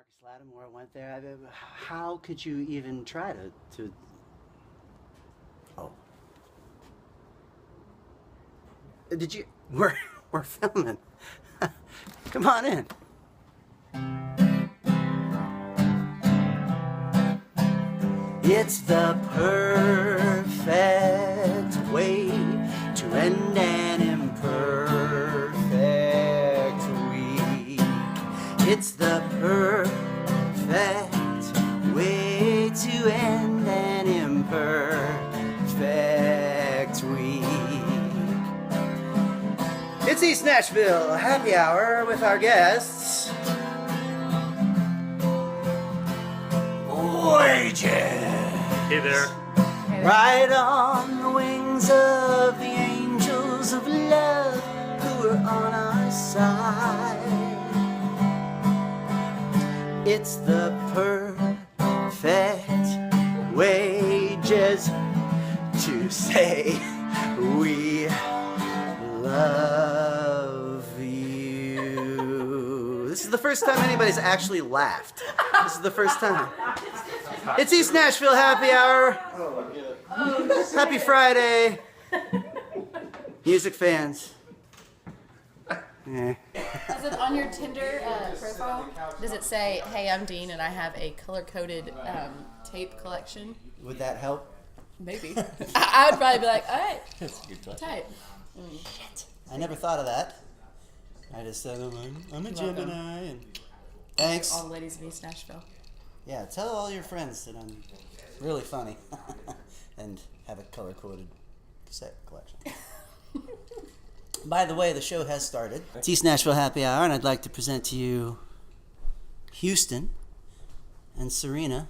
Marcus Lattimore went there. How could you even try to... Oh. Did you... We're filming. Come on in. It's the perfect way to end an imperfect week. It's the perfect way to end an imperfect week. It's East Nashville Happy Hour with our guests, Wages. Hey there. Right on the wings of the angels of love who are on our side. It's the perfect wages to say we love you. This is the first time anybody's actually laughed. This is the first time. It's East Nashville Happy Hour. Happy Friday. Music fans. Yeah. Is it on your Tinder profile? Does it say, "Hey, I'm Dean and I have a color-coded tape collection"? Would that help? Maybe. I would probably be like, "All right, type." Shit. I never thought of that. I just said, I'm a Gemini. And thanks. All the ladies of East Nashville. Yeah, tell all your friends that I'm really funny and have a color-coded cassette collection. By the way, the show has started. It's East Nashville Happy Hour, and I'd like to present to you Houston and Cyrena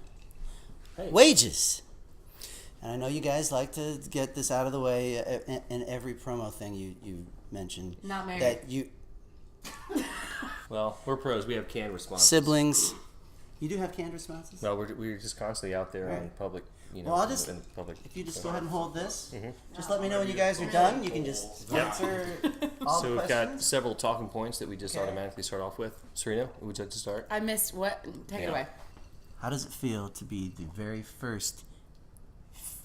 Wages. And I know you guys like to get this out of the way in every promo thing you mentioned. Not married. That you... Well, we're pros. We have canned responses. Siblings. You do have canned responses? No, we're just constantly out there in public. You know, Well, I'll just, in public. if you just go ahead and hold this, just let me know when you guys are done. You can just answer all So the we've got questions. several talking points that we just Okay. automatically start off with. Cyrena, would you like to start? I missed what? Take it away. How does it feel to be the very first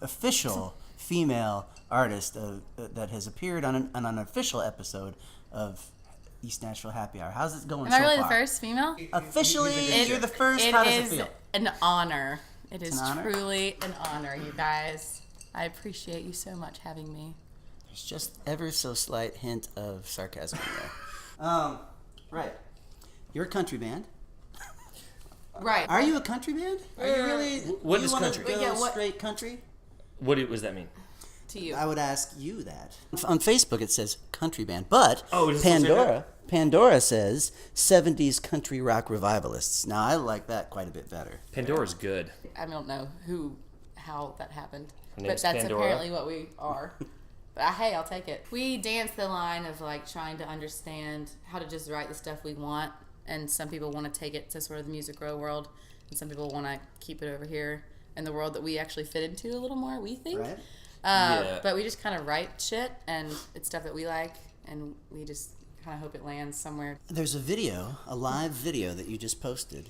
official female artist that has appeared on an official episode of East Nashville Happy Hour? How's it going Am so I really far? the first female? Officially, you're the first. How does it feel? An honor. It is an honor? truly an honor, you guys. I appreciate you so much having me. There's just ever so slight hint of sarcasm in there. Right. You're a country band. Right. Are you a country band? Are you really? What you is wanna country? Go Yeah, what- straight country? What does that mean? To you. I would ask you that. On Facebook it says country band, but Oh, it doesn't say Pandora says 70s country rock revivalists. Now I like that quite a bit better. Pandora's good. I don't know how that happened, Her but name's that's Pandora. apparently what we are. But hey, I'll take it. We dance the line of like trying to understand how to just write the stuff we want, and some people want to take it to sort of the music row world, and some people want to keep it over here in the world that we actually fit into a little more. We think, Right? Yeah. But we just kind of write shit, and it's stuff that we like, and we just kind of hope it lands somewhere. There's a live video that you just posted.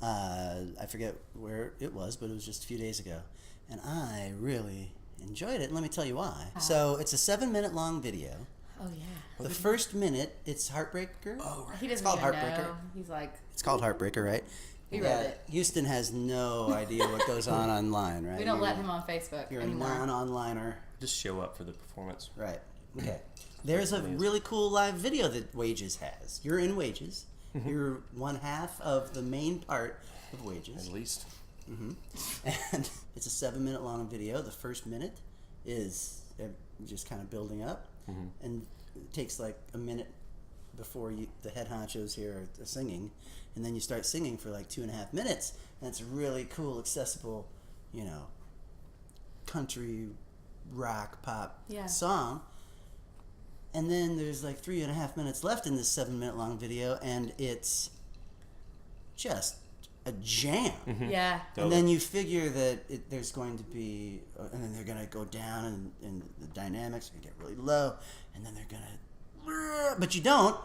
I forget where it was, but it was just a few days ago. And I really enjoyed it, and let me tell you why. So it's a 7-minute long video. Oh yeah. The first minute, it's Heartbreaker. Oh, right. He doesn't called even Heartbreaker. know. He's like, It's called Heartbreaker, right? He wrote it. Houston has no idea what goes on online, right? we don't let him on Facebook You're anymore. a non-onliner. Just show up for the performance. Right. Okay. There's a really cool live video that Wages has. You're in Wages. You're one half of the main part of Wages. At least. And it's a 7-minute long video. The first minute is just kind of building up. And it takes like a minute before the head honchos here are singing. And then you start singing for like 2.5 minutes. And it's a really cool, accessible, country, rock, pop song. And then there's like 3.5 minutes left in this 7-minute long video, and it's just a jam. Yeah. And then you figure that there's going to be, and then they're going to go down, and the dynamics are going to get really low, and then they're going to, but you don't.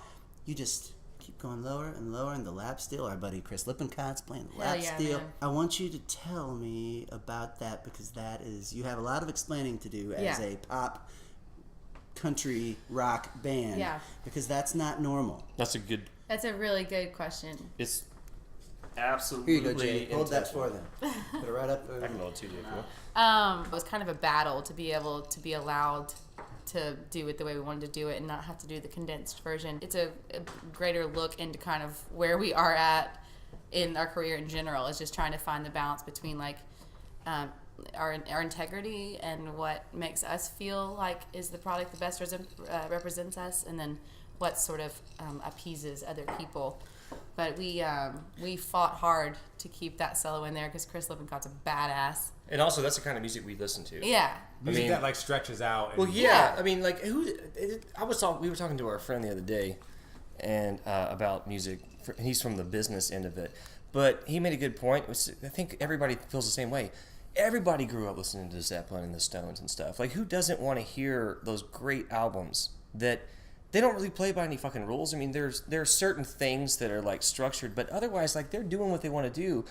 You just keep keep going lower and lower, and the lap steel. Our buddy Chris Lippencott's playing the Hell lap yeah, steel. man. I want you to tell me about that, because that is, you have a lot of explaining to do as Yeah. a pop country rock band. Yeah. Because that's not normal. That's a good. That's a really good question. It's absolutely. Here you go, Jay. Hold that for intentional. them. Put it right up there. I can hold it too, Jay. if you want. It was kind of a battle to be able to be allowed to do it the way we wanted to do it and not have to do the condensed version. It's a greater look into kind of where we are at in our career in general. Is just trying to find the balance between like our integrity and what makes us feel like is the product that best represents us, and then what sort of appeases other people. But we fought hard to keep that solo in there because Chris Lippencott's a badass. And also, that's the kind of music we listen to. Yeah. Music mean- that like stretches out. And Well, yeah. I mean, like, we were talking to our friend the other day, and about music. He's from the business end of it, but he made a good point. Which I think everybody feels the same way. Everybody grew up listening to Zeppelin and the Stones and stuff. Like, who doesn't want to hear those great albums that they don't really play by any fucking rules? I mean, there are certain things that are like structured, but otherwise, like, they're doing what they want to do.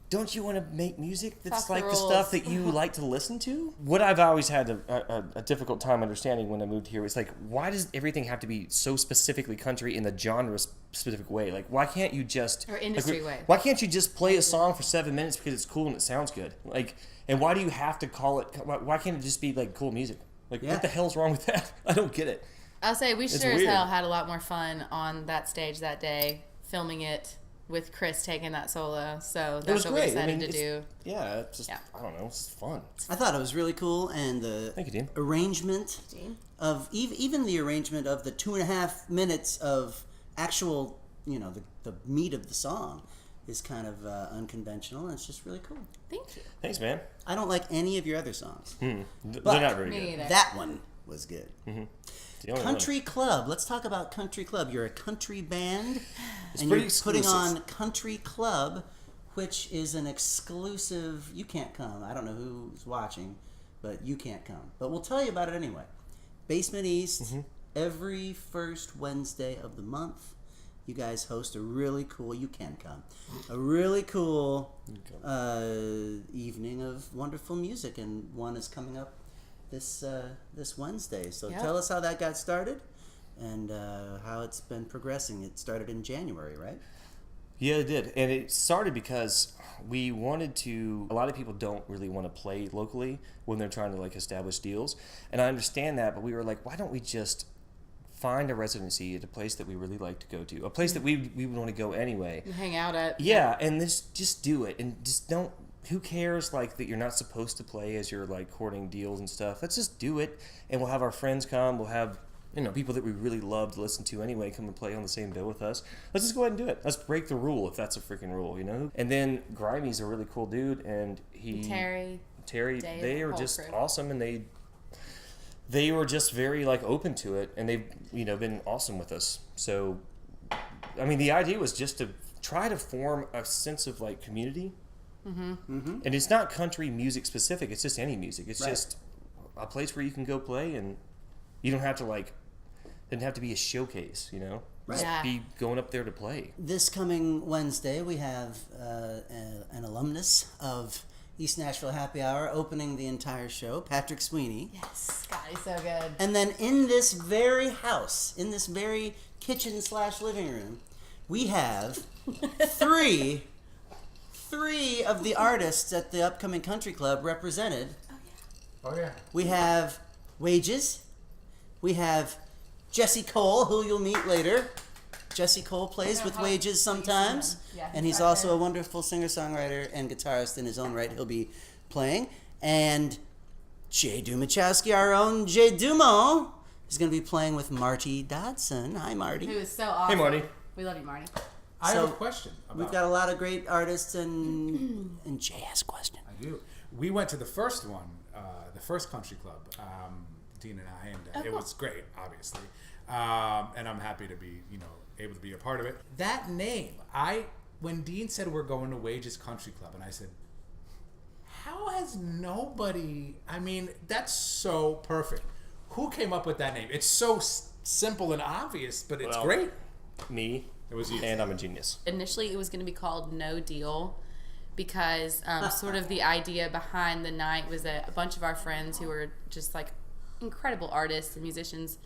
Don't you want to make music that's Fuck like the the stuff rules. that you like to listen to? What I've always had a difficult time understanding when I moved here is like, why does everything have to be so specifically country in the genre specific way? Like, why can't you just Or industry like, way. Why can't you just play a song for 7 minutes because it's cool and it sounds good? Like, and why do you have to call it? Why can't it just be like cool music? Like, Yeah. what the hell's wrong with that? I don't get it. I'll say we sure as weird. hell had a lot more fun on that stage that day, filming it with Chris taking that solo. So It that's was what we great. decided to it's- do. Yeah, it's just Yeah. I don't know. It's just fun. I thought it was really cool, and the Thank you, Dean. arrangement Dean? of even the arrangement of the 2.5 minutes of actual, the meat of the song is kind of unconventional, and it's just really cool. Thank you. Thanks, man. I don't like any of your other songs. They're But- not very Me good. either. That one was good. It's the only one. Country Club. Let's talk about Country Club. You're a country band, and pretty you're putting exclusive. on Country Club, which is an exclusive. You can't come. I don't know who's watching, but you can't come. But we'll tell you about it anyway. Basement East, every first Wednesday of the month. You guys host a really cool. You can come. A really cool evening of wonderful music, and one is coming up this Wednesday. So Yep. tell us how that got started and how it's been progressing. It started in January, right? Yeah, it did. And it started because we wanted to. A lot of people don't really want to play locally when they're trying to like establish deals. And I understand that, but we were like, why don't we just find a residency at a place that we really like to go to, a place that we would want to go anyway. You hang out at. Yeah, and just do it, and just don't. Who cares like that you're not supposed to play as you're like courting deals and stuff? Let's just do it, and we'll have our friends come. We'll have people that we really love to listen to anyway come and play on the same bill with us. Let's just go ahead and do it. Let's break the rule if that's a freaking rule, And then Grimey's a really cool dude, and Terry. Dave, they are whole just crew. awesome, and they were just very like open to it, and they've been awesome with us. So, I mean, the idea was just to try to form a sense of like community. And it's not country music specific. It's just any music. It's Right. just a place where you can go play, and you don't have to like. It doesn't have to be a showcase, Right. Just Yeah. be going up there to play. This coming Wednesday, we have an alumnus of East Nashville Happy Hour opening the entire show, Patrick Sweeney. Yes, God, he's so good. And then in this very house, in this very kitchen/living room, we have three of the artists at the upcoming Country Club represented. Oh yeah. We have Wages. We have Jesse Cole, who you'll meet later. Jesse Cole plays with Wages sometimes. Yeah, And he's right also there. a wonderful singer-songwriter and guitarist in his own right. He'll be playing. And Jay Dumachowski, our own Jay Dumo, is going to be playing with Marty Dodson. Hi, Marty. Who is so awesome. Marty. We love you, Marty. I So, have a question. We've got a lot of great artists, and Jay has a question. I do. We went to the first one, the first country club, Dean and I, and it was great, obviously. And I'm happy to be, able to be a part of it. That name, when Dean said we're going to Wages Country Club, and I said, how has nobody? I mean, that's so perfect. Who came up with that name? It's so simple and obvious, but it's Well, great. Me. It was you. And I'm a genius. Initially, it was going to be called No Deal because sort of the idea behind the night was that a bunch of our friends who were just like incredible artists and musicians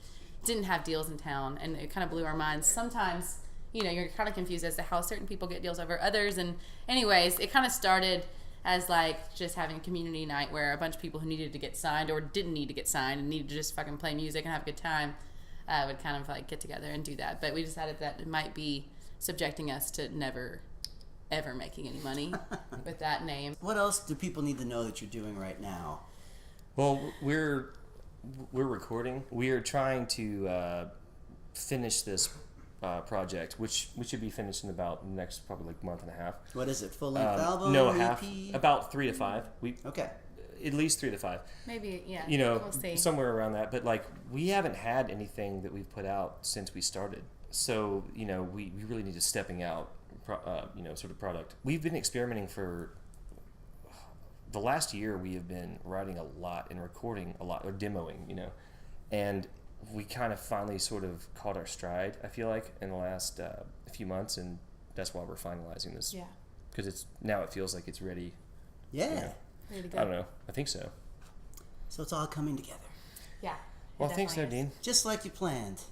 didn't have deals in town, and it kind of blew our minds. Sometimes, you're kind of confused as to how certain people get deals over others, and anyways, it kind of started as like just having a community night where a bunch of people who needed to get signed or didn't need to get signed and needed to just fucking play music and have a good time would kind of like get together and do that. But we decided that it might be subjecting us to never ever making any money with that name. What else do people need to know that you're doing right now? Well, we're recording. We are trying to finish this project, which we should be finished in about the next probably like month and a half. What is it? Full-length album? No, EP? half. About 3 to 5. Okay. At least 3 to 5. Maybe, yeah. We'll see. Somewhere around that. But like, we haven't had anything that we've put out since we started. So we really need to stepping out, sort of product. We've been experimenting for the last year. We have been writing a lot and recording a lot, or demoing, and we kind of finally sort of caught our stride, I feel like, in the last few months, and that's why we're finalizing this. Yeah. Because it feels like it's ready. Yeah. Ready to go. I don't know. I think so. So it's all coming together. Yeah. Well, I think so, definitely Dean. Just like you planned.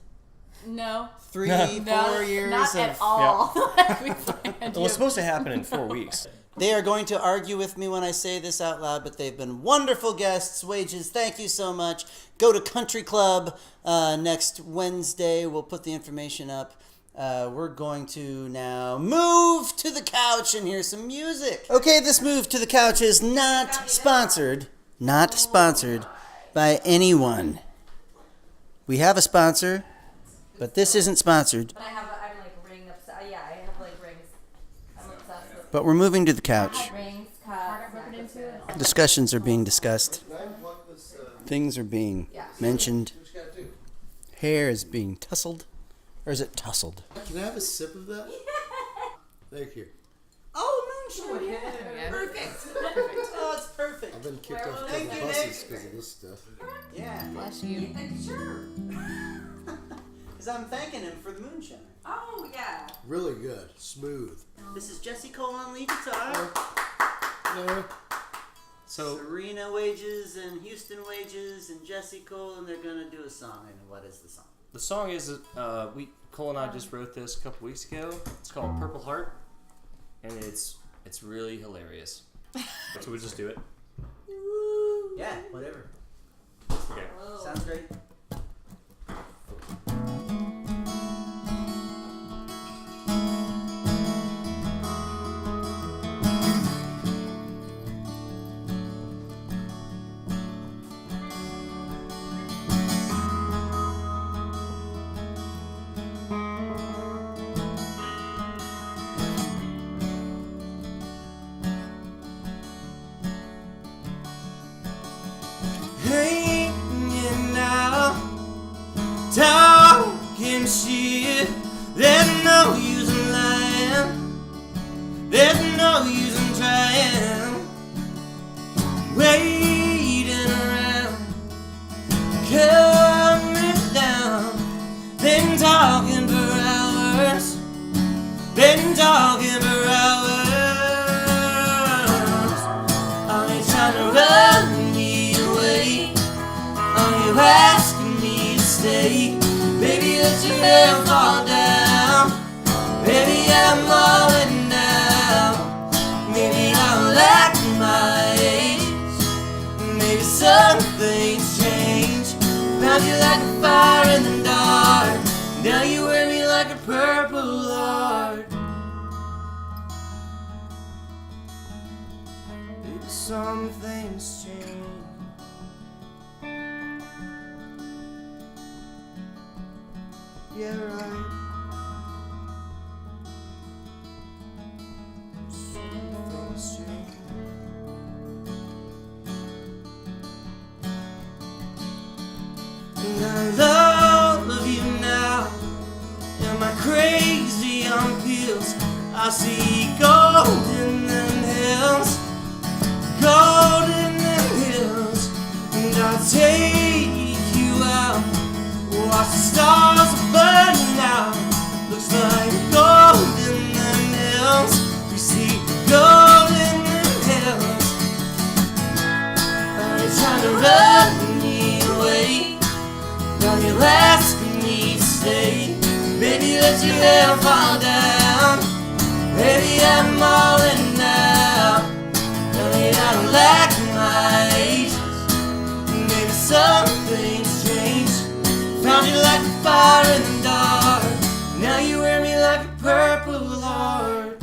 No. 3, No, 4 years not of... at all. Like we planned. Well, it's supposed to happen in 4 weeks. They are going to argue with me when I say this out loud, but they've been wonderful guests. Wages, thank you so much. Go to Country Club next Wednesday. We'll put the information up. We're going to now move to the couch and hear some music. Okay, this move to the couch is not sponsored by anyone. We have a sponsor, but this isn't sponsored. I'm like ring obsessed. Yeah, I have like rings. I'm obsessed with But we're moving to the couch. rings, cups. Discussions are being discussed. Things are being mentioned. Hair is being tussled. Or is it tussled? Can I have a sip of that? Thank you. Oh, moonshine. Yeah. Perfect. Oh, it's perfect. I've been kicked off a Thank couple you, buses because of this stuff. Yeah. Bless you. Sure. Because I'm thanking him for the moonshine. Oh, yeah. Really good. Smooth. This is Jesse Cole on lead guitar. Yeah. So Cyrena Wages and Houston Wages and Jesse Cole, and they're going to do a song. And what is the song? the song is Cole and I just wrote this a couple weeks ago. It's called Purple Heart, and it's really hilarious. So we'll just do it. Yeah, whatever. Okay. Sounds great. Hanging out, talking shit. There's no use in lying. There's no use in trying. Waiting around, coming down. Been talking for hours. Been talking for hours. Are you trying to run me away? Are you asking me to stay? Baby, let your hair fall down. Baby, I'm all in now. Maybe I'm like my age. Maybe some things change. Found you like a fire in the dark. Now you wear me like a purple heart. Maybe some things change. Yeah, right. Some things change. And I love you now. Am I crazy on pills? I see gold in them hills. Gold in them hills. And I'll take you out. Watch the stars burn out. Looks like gold. let your hair fall down. Baby, I'm all in now. Honey, I don't like my ages. Maybe some things change. Found you like a fire in the dark. Now you wear me like a purple heart.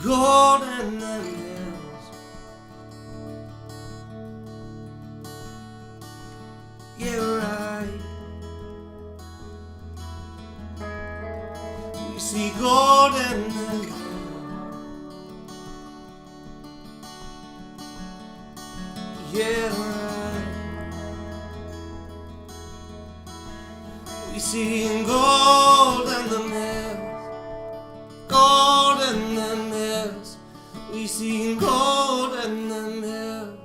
Gold and the hills. Yeah, right. We see gold and the hills. Yeah, right. We see gold and the hills. Gold and the hills. We see gold and the hills.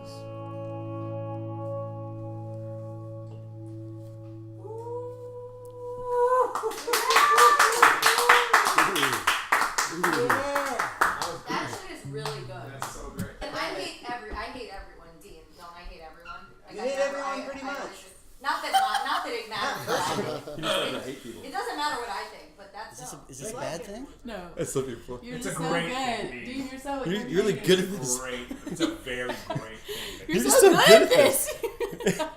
That shit is really good. That's so great. And I hate everyone, Dean. Don't I hate everyone? Like, You I hate never- everyone I- pretty I much. always just- Not that it matters what I think. It doesn't matter what I think, but that's dumb. Is this a bad thing? No. That's so beautiful. You're It's just a so great good. thing, Dean. Dude, you're so You're really good at this. Great. It's a very great thing. You're You're so, so good good at at this.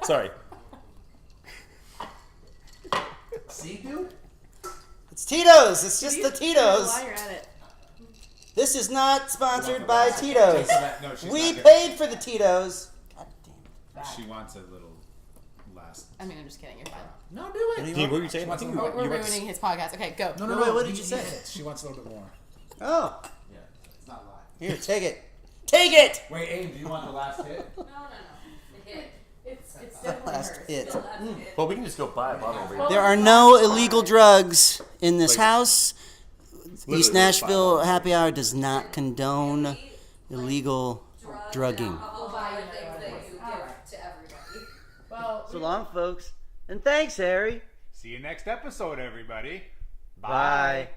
Sorry. See, dude? It's Tito's. It's just the Tito's. While you're at it. This is not sponsored by Tito's. No, she's We not paid for the Tito's. God damn it. She wants a little last. I mean, I'm just kidding. You're fine. No, do it. Dean, what were you saying? I wants think a you little- We're you were- ruining his podcast. Okay, go. No, Wait, what did you he say? hit it. She wants a little bit more. Oh, Yeah, it's not live. here, take it. Take it! Wait, Abe, do you want the last hit? No. The hit. It's definitely Last hers. hit. Still that's it. Well, we can just go buy a bottle and bring it. There are no illegal drugs in this Like, house. literally East just Nashville buy Happy Hour does not condone illegal Drugs drugging. and alcohol are things that you give to everybody. Well, So long, folks. And thanks, Harry. See you next episode, everybody. Bye.